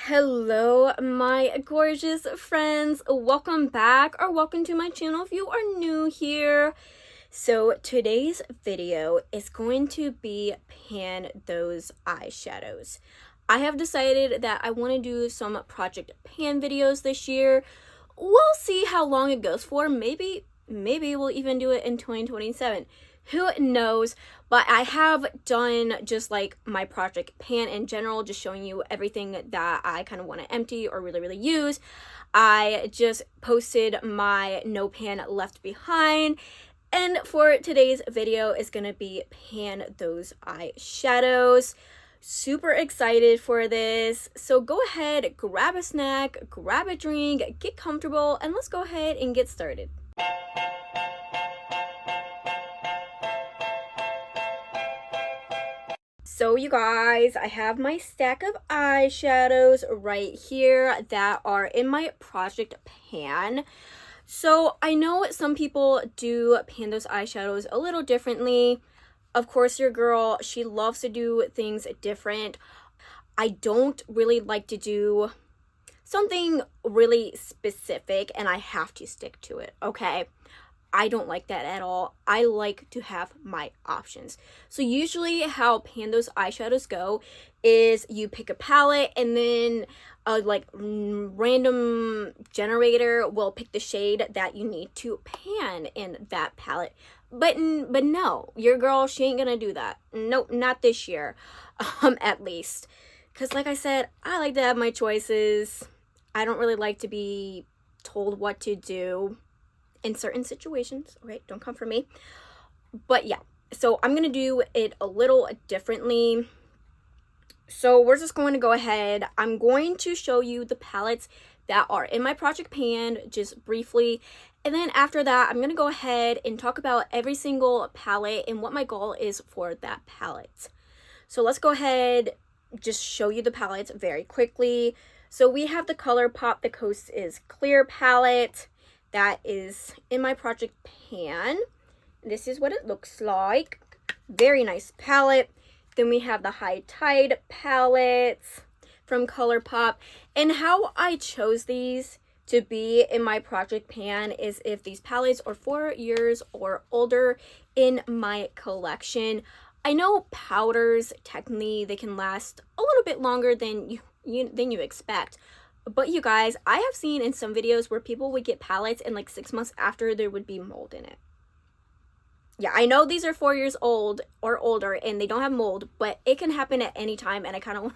Hello, my gorgeous friends. Welcome back or welcome to my channel if you are new here. So today's video is going to be pan those eyeshadows. I have decided that I want to do some project pan videos this year. We'll see how long it goes for. Maybe we'll even do it in 2027. Who knows? But I have done just like my project pan in general, just showing you everything that I kind of want to empty or really use. I just posted my no pan left behind. And for today's video is going to be pan those eyeshadows. Super excited for this. So go ahead, grab a snack, grab a drink, get comfortable, and let's go ahead and get started. So you guys, I have my stack of eyeshadows right here that are in my project pan. So I know some people do pan those eyeshadows a little differently. Of course, your girl, she loves to do things different. I don't really like to do something really specific and I have to stick to it, okay? I don't like that at all. I like to have my options. So usually how pan those eyeshadows go is you pick a palette and then a random generator will pick the shade that you need to pan in that palette. But no, your girl, she ain't gonna do that. Nope, not this year, at least. Because like I said, I like to have my choices. I don't really like to be told what to do in certain situations. Okay, don't come for me. But yeah, so I'm gonna do it a little differently. So we're just going to go ahead. I'm going to show you the palettes that are in my project pan just briefly, and then after that I'm going to go ahead and talk about every single palette and what my goal is for that palette. So let's go ahead, just show you the palettes very quickly. So we have the ColourPop The Coast is Clear palette that is in my project pan. This is what it looks like. Very nice palette. Then we have the High Tide palettes from ColourPop. And how I chose these to be in my project pan is if these palettes are 4 years or older in my collection. I know powders, technically, they can last a little bit longer than you expect. But you guys, I have seen in some videos where people would get palettes and like 6 months after there would be mold in it. Yeah, I know these are 4 years old or older and they don't have mold, but it can happen at any time, and I kind of want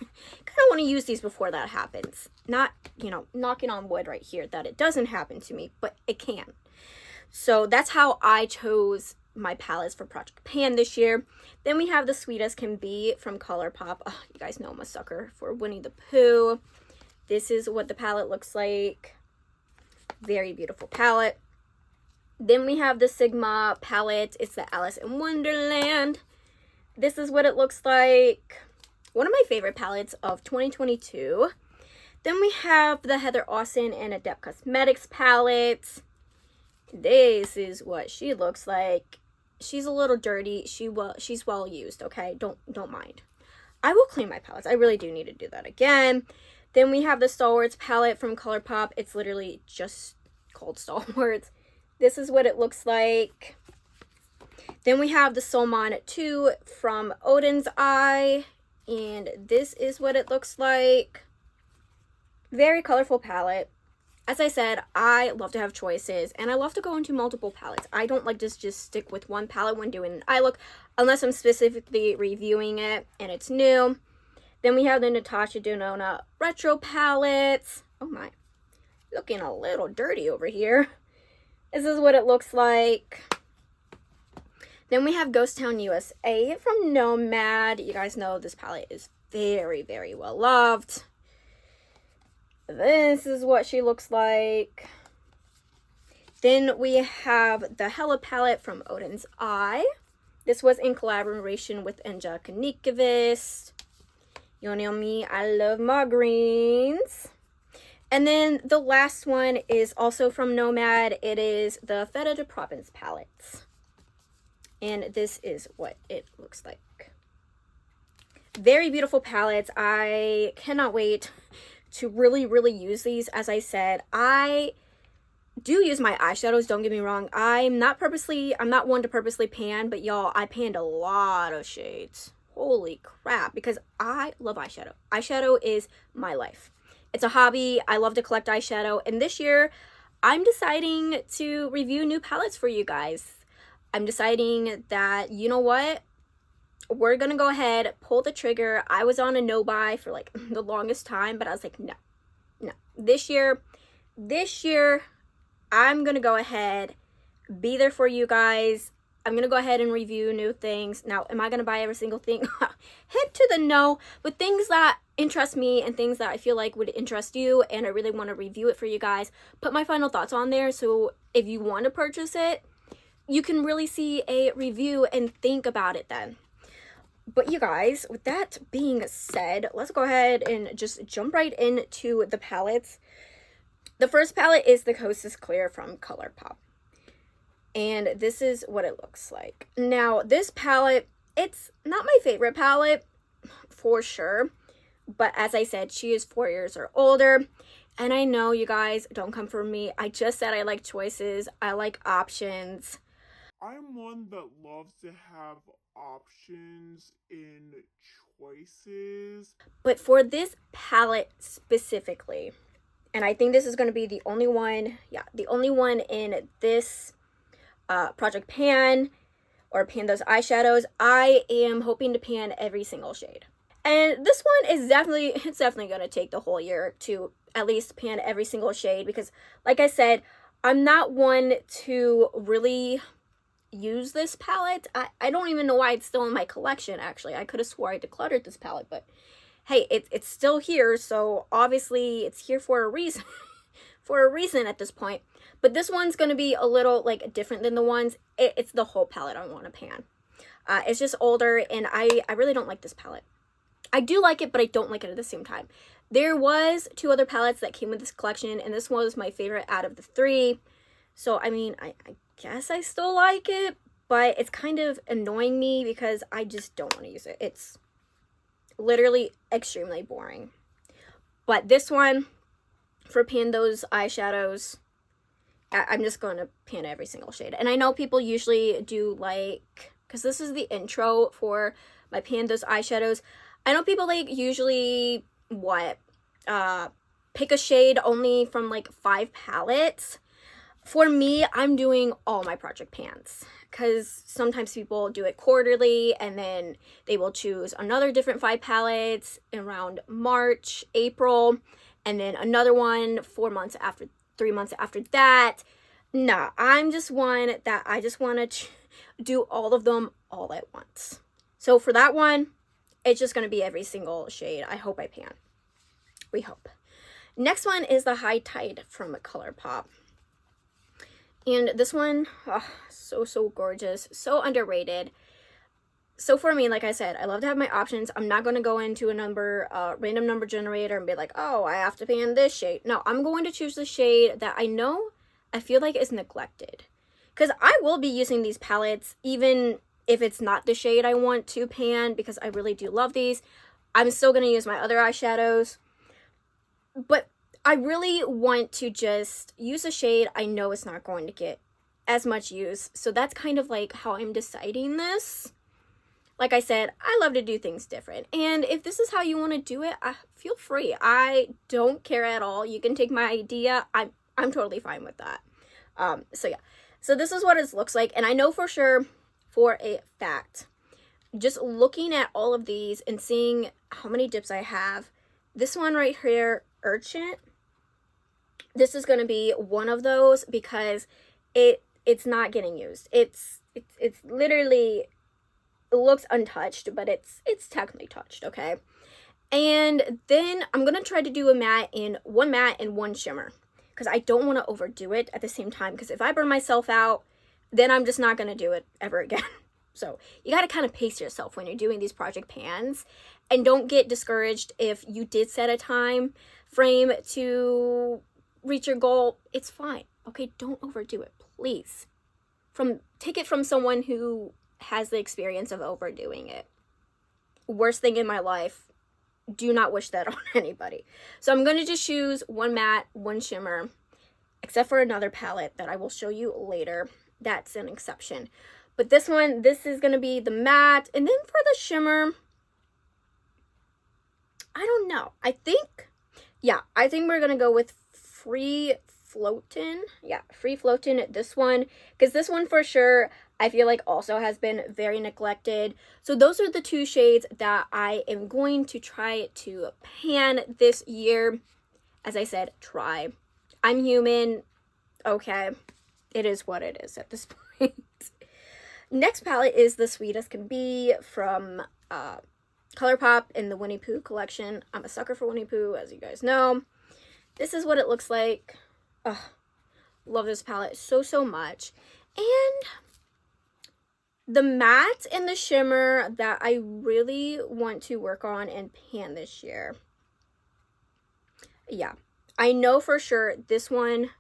to use these before that happens. Not, knocking on wood right here that it doesn't happen to me, but it can. So that's how I chose my palettes for Project Pan this year. Then we have the Sweet as Can Be from ColourPop. Oh, you guys know I'm a sucker for Winnie the Pooh. This is what the palette looks like. Very beautiful palette. Then we have the Sigma palette. It's the Alice in Wonderland. This is what it looks like. One of my favorite palettes of 2022. Then we have the Heather Austin and Adept Cosmetics palette. This is what she looks like. She's a little dirty. She's well used, okay? Don't mind. I will clean my palettes. I really do need to do that again. Then we have the Stalwarts palette from ColourPop. It's literally just called Stalwarts. This is what it looks like. Then we have the Solmon 2 from Odin's Eye. And this is what it looks like. Very colorful palette. As I said, I love to have choices. And I love to go into multiple palettes. I don't like to just stick with one palette when doing an eye look. Unless I'm specifically reviewing it and it's new. Then we have the Natasha Denona Retro palettes. Oh my, looking a little dirty over here. This is what it looks like. Then we have Ghost Town USA from Nomad. You guys know this palette is very well loved. This is what she looks like. Then we have the Hella palette from Odin's Eye. This was in collaboration with Angelica Nikovist. You know me, I love my greens. And then the last one is also from Nomad. It is the Feta de Provence palettes. And this is what it looks like. Very beautiful palettes. I cannot wait to really use these. As I said, I do use my eyeshadows, don't get me wrong. I'm not one to purposely pan, but y'all, I panned a lot of shades. Holy crap, because I love eyeshadow. Eyeshadow is my life. It's a hobby. I love to collect eyeshadow, and this year I'm deciding to review new palettes for you guys. I'm deciding that, you know what? We're gonna go ahead, pull the trigger. I was on a no buy for like the longest time, but I was like, no. This year, I'm gonna go ahead, be there for you guys. I'm gonna go ahead and review new things. Now, am I gonna buy every single thing? Head to the no, but things that interest me and things that I feel like would interest you, and I really want to review it for you guys. Put my final thoughts on there, so if you want to purchase it, you can really see a review and think about it then. But you guys, with that being said, let's go ahead and just jump right into the palettes. The first palette is the Kosas Clear from ColourPop. And this is what it looks like. Now, this palette, it's not my favorite palette, for sure. But as I said, she is 4 years or older. And I know you guys, don't come for me. I just said I like choices. I like options. I'm one that loves to have options in choices. But for this palette specifically, and I think this is going to be the only one, the only one in this project pan, or pan those eyeshadows, I am hoping to pan every single shade. And this one is definitely going to take the whole year to at least pan every single shade, because like I said, I'm not one to really use this palette. I don't even know why it's still in my collection, actually. I could have swore I decluttered this palette, but hey, it's still here, so obviously it's here for a reason. For a reason at this point. But this one's going to be a little like different than the ones. It's the whole palette I want to pan. It's just older, and I really don't like this palette. I do like it, but I don't like it at the same time. There was 2 other palettes that came with this collection, and this one was my favorite out of the 3. So, I mean, I guess I still like it, but it's kind of annoying me because I just don't want to use it. It's literally extremely boring. But this one, for pan those eyeshadows, I'm just going to pan every single shade. And I know people usually do like, because this is the intro for my pan those eyeshadows, I know people like usually pick a shade only from like 5 palettes. For me, I'm doing all my project pans, because sometimes people do it quarterly, and then they will choose another different 5 palettes around March, April, and then another one 4 months after, 3 months after that. Nah, I'm just one that I just want to do all of them all at once. So for that one, it's just going to be every single shade. I hope I pan. We hope. Next one is the High Tide from ColourPop. And this one, so gorgeous, so underrated. So for me, like I said, I love to have my options. I'm not going to go into a random number generator and be like, oh, I have to pan this shade. No, I'm going to choose the shade that I feel like is neglected. Because I will be using these palettes, even if it's not the shade I want to pan, because I really do love these. I'm still going to use my other eyeshadows. But I really want to just use a shade I know it's not going to get as much use. So that's kind of like how I'm deciding this. Like I said, I love to do things different. And if this is how you want to do it, feel free. I don't care at all. You can take my idea. I'm totally fine with that. So yeah. So this is what it looks like. And I know for sure, for a fact, just looking at all of these and seeing how many dips I have, this one right here, Urchin, this is going to be one of those, because it's not getting used. It's literally, it looks untouched, but it's technically touched, okay? And then I'm going to try to do one matte and one shimmer, because I don't want to overdo it at the same time, because if I burn myself out, then I'm just not going to do it ever again. So you got to kind of pace yourself when you're doing these project pans, and don't get discouraged if you did set a time frame to reach your goal. It's fine. Okay, don't overdo it, please. Take it from someone who has the experience of overdoing it. Worst thing in my life, do not wish that on anybody. So I'm going to just choose one matte, one shimmer, except for another palette that I will show you later. That's an exception. But this one, this is going to be the matte. And then for the shimmer, I don't know. I think we're going to go with Free Floatin'. Yeah, Free Floatin', this one. Because this one for sure, I feel like also has been very neglected. So those are the two shades that I am going to try to pan this year. As I said, try. I'm human. Okay. It is what it is at this point. Next palette is The Sweet as Can Be from ColourPop in the Winnie Pooh collection. I'm a sucker for Winnie Pooh, as you guys know. This is what it looks like. Ugh, love this palette so much. And the matte and the shimmer that I really want to work on and pan this year. Yeah, I know for sure this one,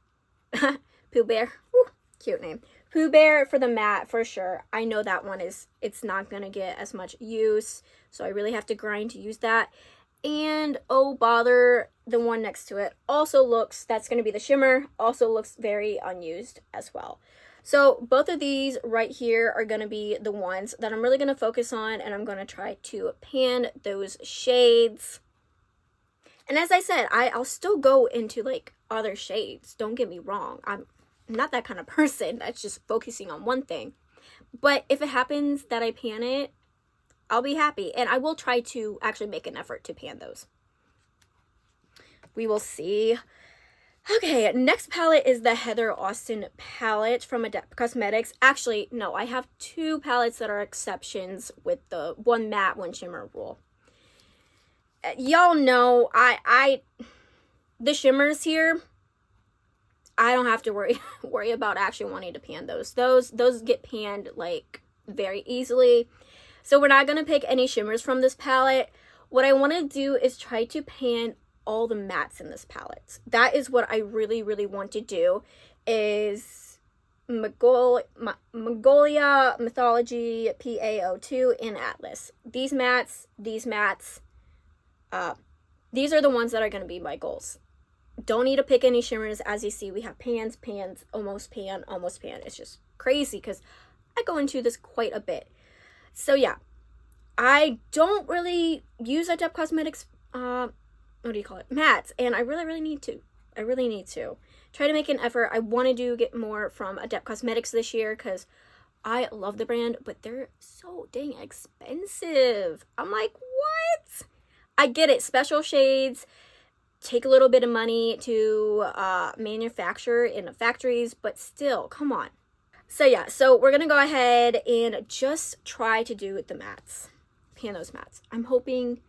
Pooh Bear, woo, cute name. Pooh Bear for the matte for sure. I know that one it's not going to get as much use, so I really have to grind to use that. And oh bother, the one next to it also looks, that's going to be the shimmer, also looks very unused as well. So both of these right here are going to be the ones that I'm really going to focus on, and I'm going to try to pan those shades. And as I said, I'll still go into like other shades. Don't get me wrong. I'm not that kind of person that's just focusing on one thing. But if it happens that I pan it, I'll be happy. And I will try to actually make an effort to pan those. We will see. Okay, next palette is the Heather Austin palette from Adept Cosmetics. Actually, no, I have two palettes that are exceptions with the one matte, one shimmer rule. Y'all know, the shimmers here, I don't have to worry about actually wanting to pan those. Those get panned like very easily. So we're not going to pick any shimmers from this palette. What I want to do is try to pan all the mattes in this palette. That is what I really want to do, is Mongolia, Mythology, PAO2, and Atlas. These mattes, these are the ones that are going to be my goals. Don't need to pick any shimmers. As you see, we have pans, almost pan. It's just crazy because I go into this quite a bit. So yeah, I don't really use Adept Cosmetics, what do you call it, mattes, and I really need to. Try to make an effort. I want to get more from Adept Cosmetics this year because I love the brand, but they're so dang expensive. I'm like, what? I get it, special shades take a little bit of money to manufacture in the factories, but still, come on. So yeah, so we're gonna go ahead and just try to do the mattes, pan those mattes. I'm hoping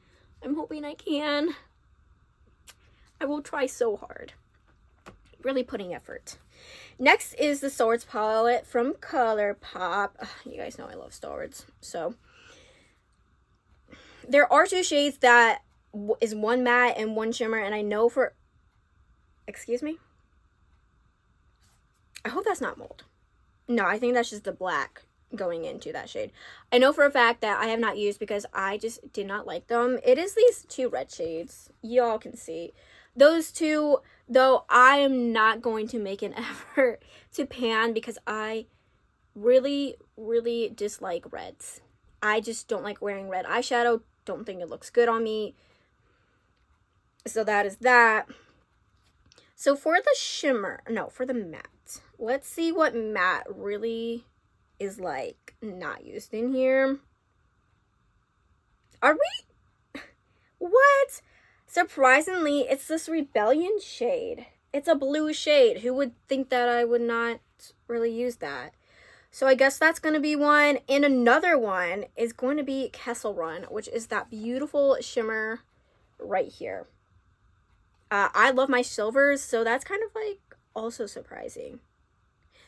I can. I will try so hard. Really putting effort. Next is the Star Wars palette from ColourPop. Ugh, you guys know I love Star Wars. So there are two shades that is one matte and one shimmer, and I know for, excuse me? I hope that's not mold. No, I think that's just the black going into that shade. I know for a fact that I have not used because I just did not like them. It is these two red shades. Y'all can see. Those two, though, I am not going to make an effort to pan because I really dislike reds. I just don't like wearing red eyeshadow. Don't think it looks good on me. So that is that. So for the shimmer, no, for the matte, let's see what matte really is like not used in here. Are we? What? Surprisingly, it's this Rebellion shade. It's a blue shade. Who would think that I would not really use that? So I guess that's going to be one. And another one is going to be Kessel Run, which is that beautiful shimmer right here. I love my silvers, so that's kind of like also surprising.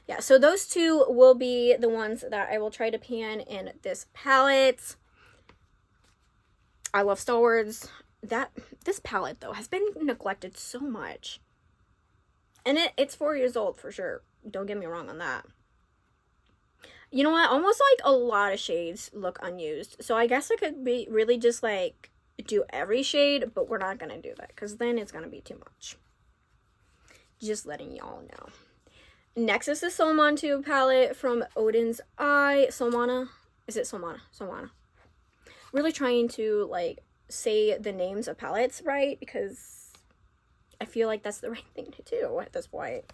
Yeah, so those two will be the ones that I will try to pan in this palette. I love Star Wars. This palette, though, has been neglected so much. And it's 4 years old for sure. Don't get me wrong on that. You know what? Almost like a lot of shades look unused. So I guess I could be really just like do every shade, but we're not gonna do that because then it's gonna be too much. Just letting y'all know. Next is the Solmon 2 palette from Odin's Eye. Solmana? Is it Solmana? Solmana. Really trying to, like, say the names of palettes right because I feel like that's the right thing to do at this point.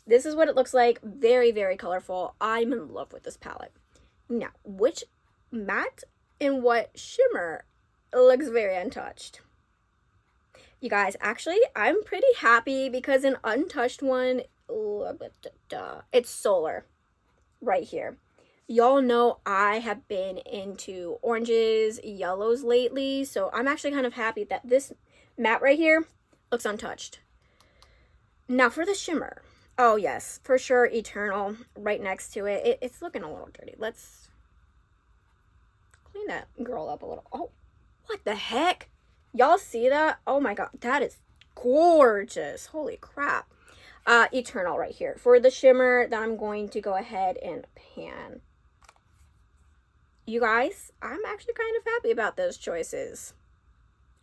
This is what it looks like. Very, very colorful. I'm in love with this palette. Now, which matte and what shimmer looks very untouched? You guys, actually, I'm pretty happy because an untouched one, it's Solar right here. Y'all know I have been into oranges, yellows lately, so I'm actually kind of happy that this matte right here looks untouched. Now for the shimmer. Oh yes, for sure, Eternal right next to it. It's looking a little dirty. Let's clean that girl up a little. Oh, what the heck? Y'all see that? Oh my god, that is gorgeous. Holy crap. Eternal right here. For the shimmer that I'm going to go ahead and pan. You guys, I'm actually kind of happy about those choices.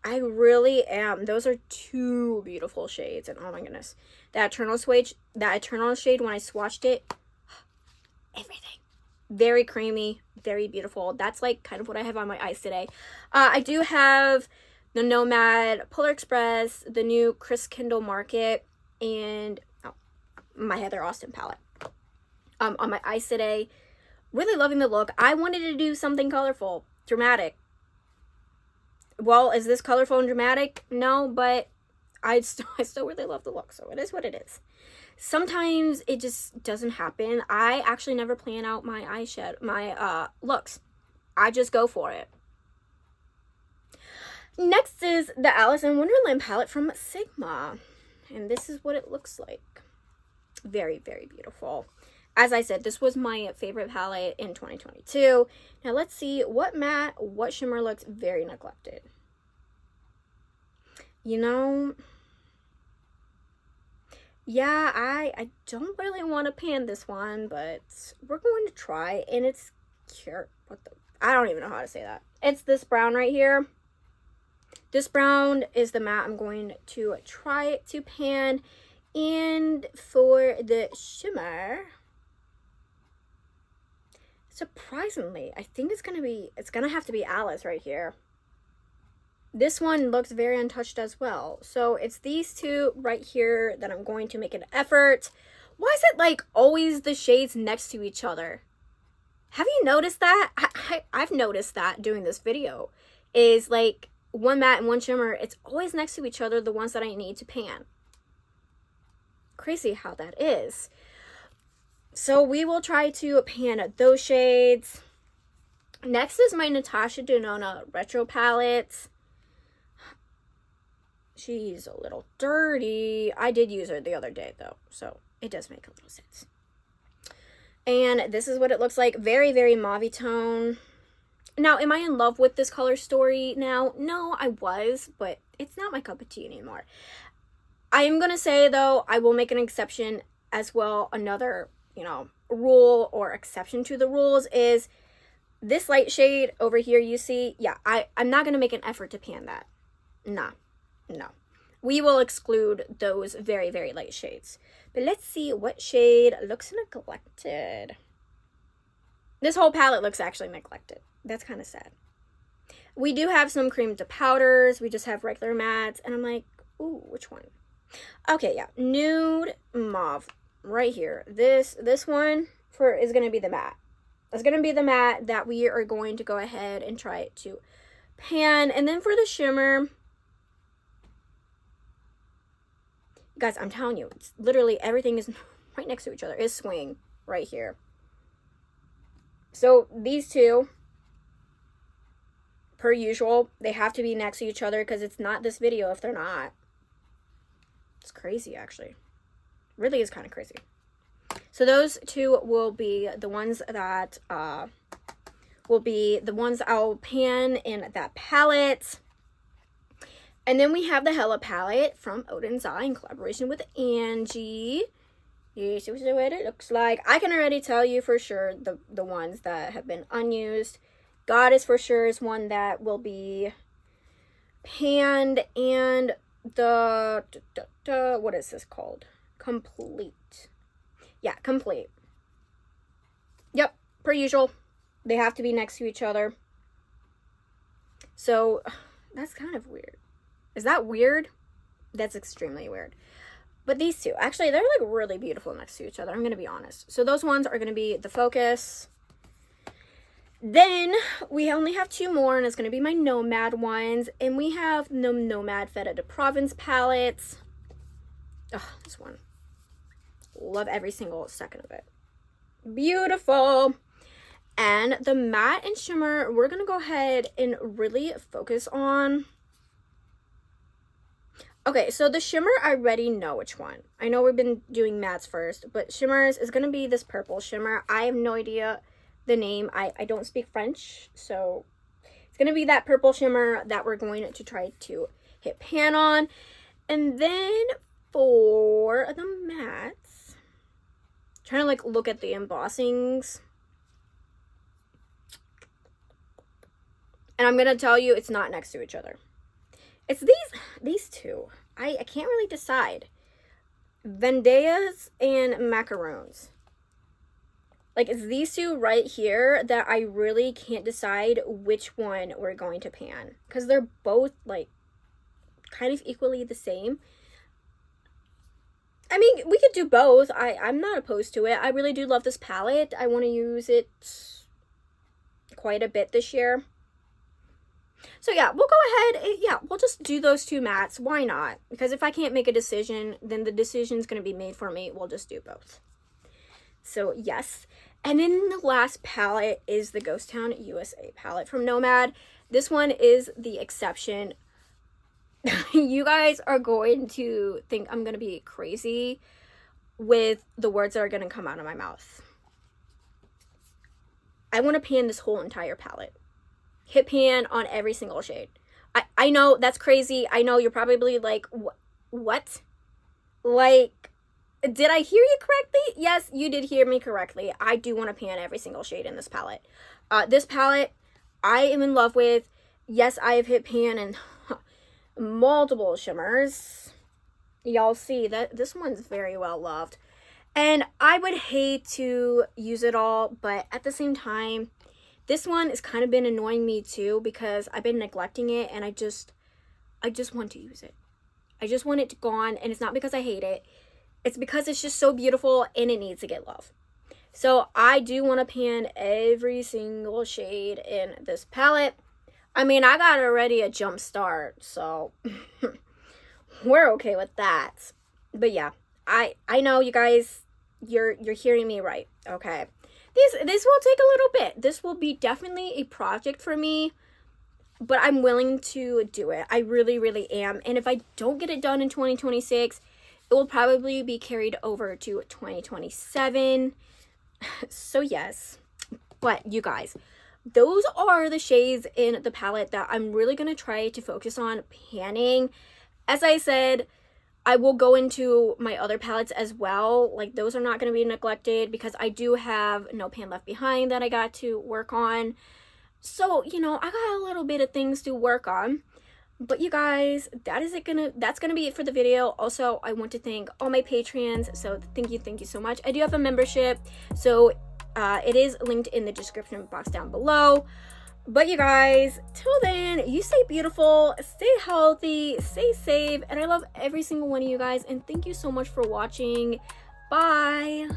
I really am. Those are two beautiful shades. And oh my goodness. That Eternal shade, when I swatched it, everything. Very creamy, very beautiful. That's like kind of what I have on my eyes today. I do have the Nomad Polar Express, the new Chris Kindle Market, and my Heather Austin palette on my eyes today. Really loving the look. I wanted to do something colorful, dramatic. Well, is this colorful and dramatic? No, but I still really love the look, so it is what it is. Sometimes it just doesn't happen. I actually never plan out my eyeshadow, my looks. I just go for it. Next is the Alice in Wonderland palette from Sigma. And this is what it looks like. Very, very beautiful. As I said, this was my favorite palette in 2022. Now let's see what matte, what shimmer looks very neglected. You know, yeah, I don't really want to pan this one, but we're going to try. And it's I don't even know how to say that. It's this brown right here. This brown is the matte I'm going to try to pan. And for the shimmer, surprisingly, I think it's gonna have to be Alice right here. This one looks very untouched as well. So it's these two right here that I'm going to make an effort. Why is it like always the shades next to each other? Have you noticed that? I've noticed that doing this video. Is like one matte and one shimmer, it's always next to each other, the ones that I need to pan. Crazy how that is. So we will try to pan those shades. Next is my Natasha Denona Retro palette. She's a little dirty. I did use her the other day though, so it does make a little sense. And this is what it looks like. Very, very mauve tone. Now, am I in love with this color story now? No, I was, but it's not my cup of tea anymore. I am going to say, though, I will make an exception as well. Another, rule or exception to the rules is this light shade over here you see. Yeah, I'm not going to make an effort to pan that. No. We will exclude those very, very light shades. But let's see what shade looks neglected. This whole palette looks actually neglected. That's kind of sad. We do have some cream to powders. We just have regular mattes. And I'm like, ooh, which one? Okay, yeah. Nude mauve right here. This one is going to be the matte. It's going to be the matte that we are going to go ahead and try to pan. And then for the shimmer, guys, I'm telling you, it's literally everything is right next to each other. It's swing right here. So these two, per usual, they have to be next to each other because it's not this video if they're not. It's crazy, actually. Really is kind of crazy. So those two will be the ones that I'll pan in that palette. And then we have the Hella palette from Odin's Eye in collaboration with Angie. This is what it looks like. I can already tell you for sure the ones that have been unused. Goddess for sure is one that will be Pan and the, what is this called? Complete. Yeah, Complete. Yep, per usual. They have to be next to each other. So, that's kind of weird. Is that weird? That's extremely weird. But these two, actually, they're like really beautiful next to each other. I'm going to be honest. So those ones are going to be the focus. Then we only have two more, and it's going to be my Nomad ones. And we have the Nomad Feta de Provence palettes. Oh, this one. Love every single second of it. Beautiful. And the matte and shimmer, we're going to go ahead and really focus on. Okay, so the shimmer, I already know which one. I know we've been doing mattes first, but shimmers is going to be this purple shimmer. I have no idea the name. I don't speak French, so it's going to be that purple shimmer that we're going to try to hit pan on. And then for the mattes, trying to like look at the embossings. And I'm going to tell you it's not next to each other. It's these two. I can't really decide. Vendettas and macaroons. Like, it's these two right here that I really can't decide which one we're going to pan. Because they're both, like, kind of equally the same. I mean, we could do both. I'm not opposed to it. I really do love this palette. I want to use it quite a bit this year. So yeah, we'll go ahead. Yeah, we'll just do those two mattes. Why not? Because if I can't make a decision, then the decision's going to be made for me. We'll just do both. So yes. And then the last palette is the Ghost Town USA palette from Nomad. This one is the exception. You guys are going to think I'm going to be crazy with the words that are going to come out of my mouth. I want to pan this whole entire palette. Hit pan on every single shade. I know that's crazy. I know you're probably like, what? Like, did I hear you correctly? Yes, you did hear me correctly. I do want to pan every single shade in this palette. This palette, I am in love with. Yes, I have hit pan and multiple shimmers. Y'all see that this one's very well loved. And I would hate to use it all, but at the same time, this one has kind of been annoying me too because I've been neglecting it and I just want to use it. I just want it to go on, and it's not because I hate it. It's because it's just so beautiful and it needs to get love. So I do want to pan every single shade in this palette. I mean, I got already a jump start, so we're okay with that. But yeah, I know you guys, you're hearing me right, okay? This will take a little bit. This will be definitely a project for me, but I'm willing to do it. I really, really am. And if I don't get it done in 2026, it will probably be carried over to 2027. So yes, but you guys, those are the shades in the palette that I'm really going to try to focus on panning. As I said, I will go into my other palettes as well. Like, those are not going to be neglected because I do have No Pan Left Behind that I got to work on. So, you know, I got a little bit of things to work on. But you guys, that's gonna be it for the video. Also, I want to thank all my Patreons. So thank you so much. I do have a membership, so it is linked in the description box down below. But you guys, till then, you stay beautiful, stay healthy, stay safe, and I love every single one of you guys, and thank you so much for watching. Bye.